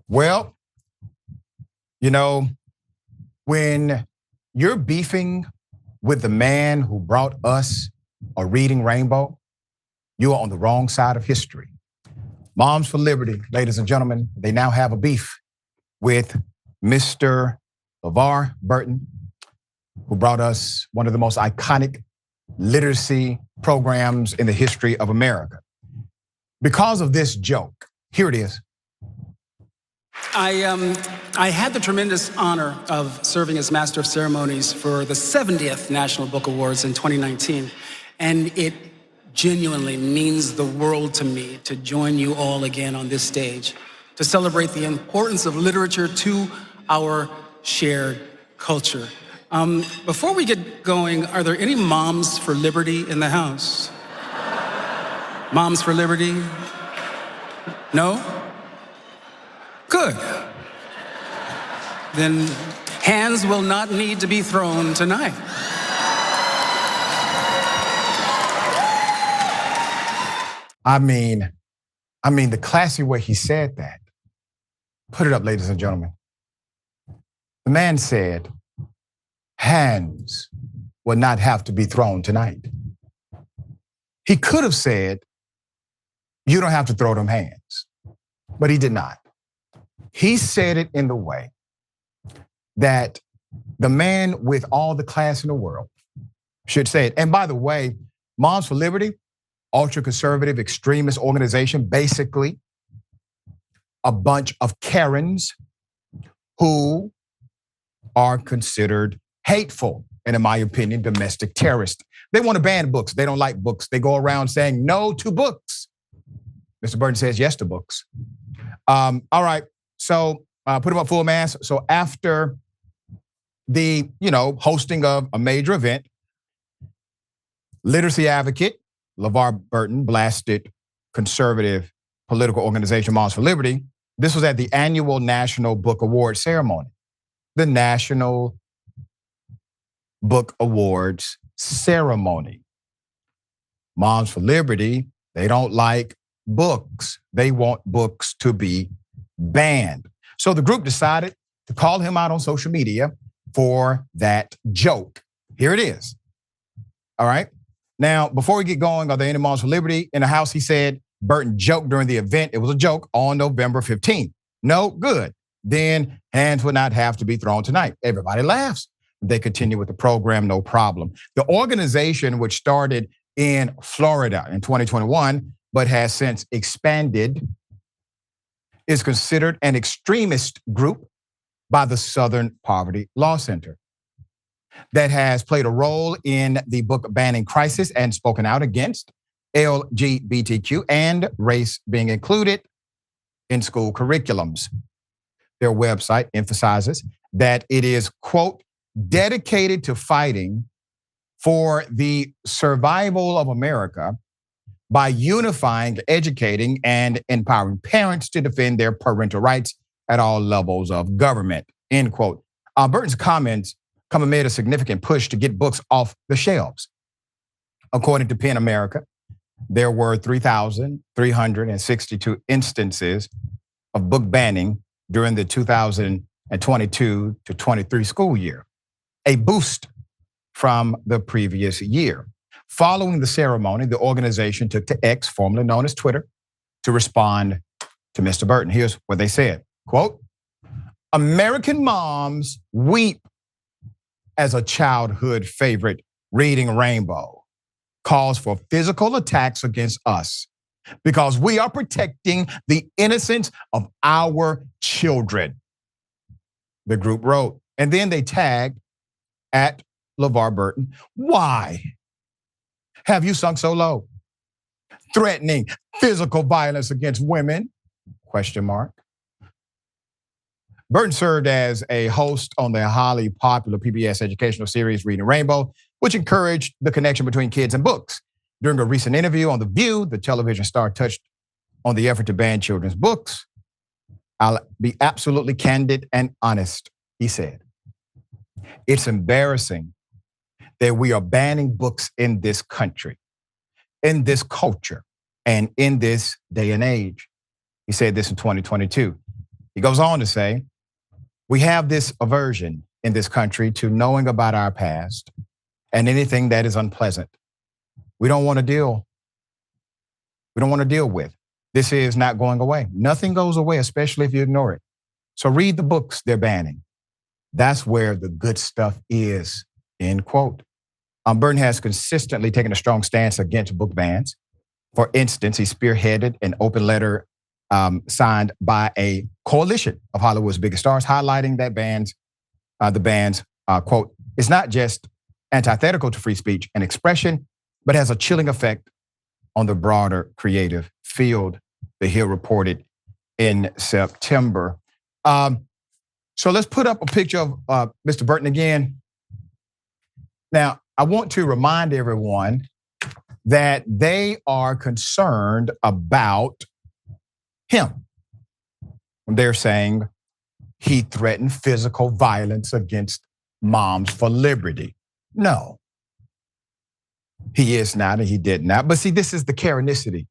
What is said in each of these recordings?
Well, you know, when you're beefing with the man who brought us a reading rainbow, you are on the wrong side of history. Moms for Liberty, ladies and gentlemen, they now have a beef with Mr. LeVar Burton, who brought us one of the most iconic literacy programs in the history of America. Because of this joke, here it is. I had the tremendous honor of serving as Master of Ceremonies for the 70th National Book Awards in 2019. And it genuinely means the world to me to join you all again on this stage to celebrate the importance of literature to our shared culture. Before we get going, are there any moms for liberty in the house? Moms for liberty? No? Good. Then hands will not need to be thrown tonight. I mean, the classy way he said that. Put it up, ladies and gentlemen. The man said, hands will not have to be thrown tonight. He could have said, you don't have to throw them hands, but he did not. He said it in the way that the man with all the class in the world should say it. And by the way, Moms for Liberty, ultra-conservative extremist organization, basically a bunch of Karens who are considered hateful, and in my opinion, domestic terrorists. They want to ban books. They don't like books. They go around saying no to books. Mr. Burton says yes to books. All right, so put him up full mass. So after the hosting of a major event, literacy advocate LeVar Burton blasted conservative political organization Moms for Liberty. This was at the annual National Book Award ceremony. The National Book Awards ceremony. Moms for Liberty, they don't like books. They want books to be banned. So the group decided to call him out on social media for that joke. Here it is. All right. Now, before we get going, are there any Moms for Liberty in the house? He said Burton joked during the event. It was a joke on November 15th. No, good. Then hands would not have to be thrown tonight. Everybody laughs. They continue with the program, no problem. The organization, which started in Florida in 2021, but has since expanded, is considered an extremist group by the Southern Poverty Law Center that has played a role in the book banning crisis and spoken out against LGBTQ and race being included in school curriculums. Their website emphasizes that it is, quote, dedicated to fighting for the survival of America by unifying, educating, and empowering parents to defend their parental rights at all levels of government, end quote. Burton's comments come amid a significant push to get books off the shelves. According to PEN America, there were 3,362 instances of book banning during the 2022 to 23 school year, a boost from the previous year. Following the ceremony, the organization took to X, formerly known as Twitter, to respond to Mr. Burton. Here's what they said, quote, American moms weep as a childhood favorite reading rainbow calls for physical attacks against us because we are protecting the innocence of our children, the group wrote. And then they tagged at LeVar Burton. Why have you sunk so low? Threatening physical violence against women? Question mark. Burton served as a host on the highly popular PBS educational series Reading Rainbow, which encouraged the connection between kids and books. During a recent interview on The View, the television star touched on the effort to ban children's books. I'll be absolutely candid and honest, he said. It's embarrassing that we are banning books in this country, in this culture, and in this day and age. He said this in 2022. He goes on to say, we have this aversion in this country to knowing about our past and anything that is unpleasant. We don't want to deal with. This is not going away. Nothing goes away, especially if you ignore it. So read the books they're banning. That's where the good stuff is, end quote. Burton has consistently taken a strong stance against book bans. For instance, he spearheaded an open letter signed by a coalition of Hollywood's biggest stars, highlighting that the bans, quote, is not just antithetical to free speech and expression, but has a chilling effect on the broader creative field, The Hill reported in September. So let's put up a picture of Mr. Burton again. Now, I want to remind everyone that they are concerned about him. They're saying he threatened physical violence against Moms for Liberty. No, he is not, and he did not. But see, this is the Karenicity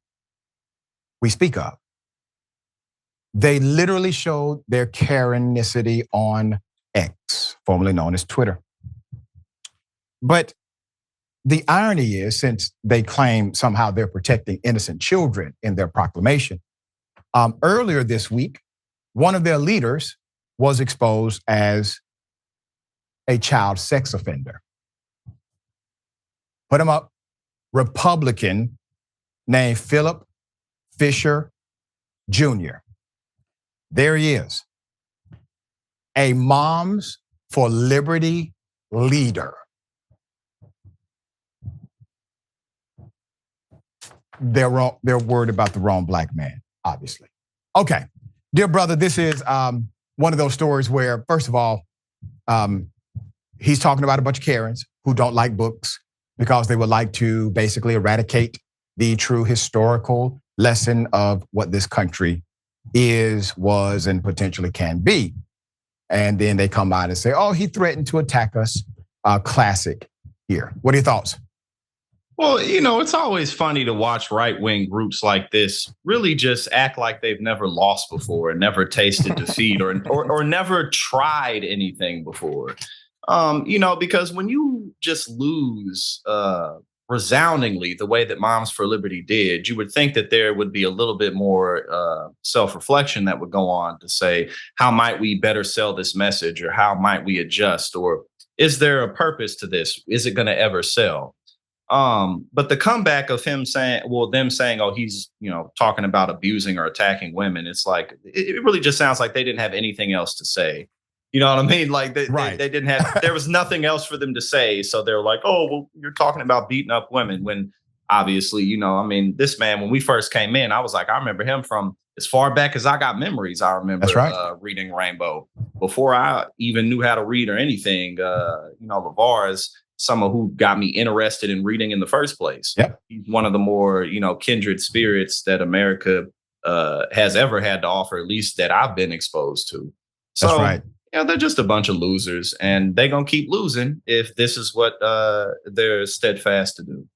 we speak of. They literally showed their Karenicity on X, formerly known as Twitter. But the irony is, since they claim somehow they're protecting innocent children in their proclamation, earlier this week, one of their leaders was exposed as a child sex offender. Put him up, Republican named Philip Fisher Jr. There he is, a Moms for Liberty leader. They're worried about the wrong black man, obviously. Okay, dear brother, this is one of those stories where, first of all, he's talking about a bunch of Karens who don't like books because they would like to basically eradicate the true historical lesson of what this country is, was, and potentially can be. And then they come out and say, oh, he threatened to attack us. Classic here. What are your thoughts? Well, it's always funny to watch right-wing groups like this really just act like they've never lost before and never tasted defeat or never tried anything before. Because when you just lose resoundingly the way that Moms for Liberty did, you would think that there would be a little bit more self-reflection that would go on to say, how might we better sell this message, or how might we adjust, or is there a purpose to this? Is it going to ever sell? But the comeback of them saying, oh, he's, talking about abusing or attacking women. It's like, it really just sounds like they didn't have anything else to say. You know what I mean? Like they didn't have, there was nothing else for them to say. So they're like, oh, well, you're talking about beating up women, when obviously, this man, when we first came in, I was like, I remember him from as far back as I got memories. I remember reading Rainbow before I even knew how to read or anything. LeVar is someone who got me interested in reading in the first place. Yep. He's one of the more, kindred spirits that America has ever had to offer, at least that I've been exposed to. So, that's right. They're just a bunch of losers, and they're going to keep losing if this is what they're steadfast to do.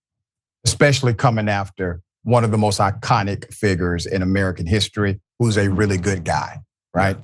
Especially coming after one of the most iconic figures in American history, who's a really good guy, right?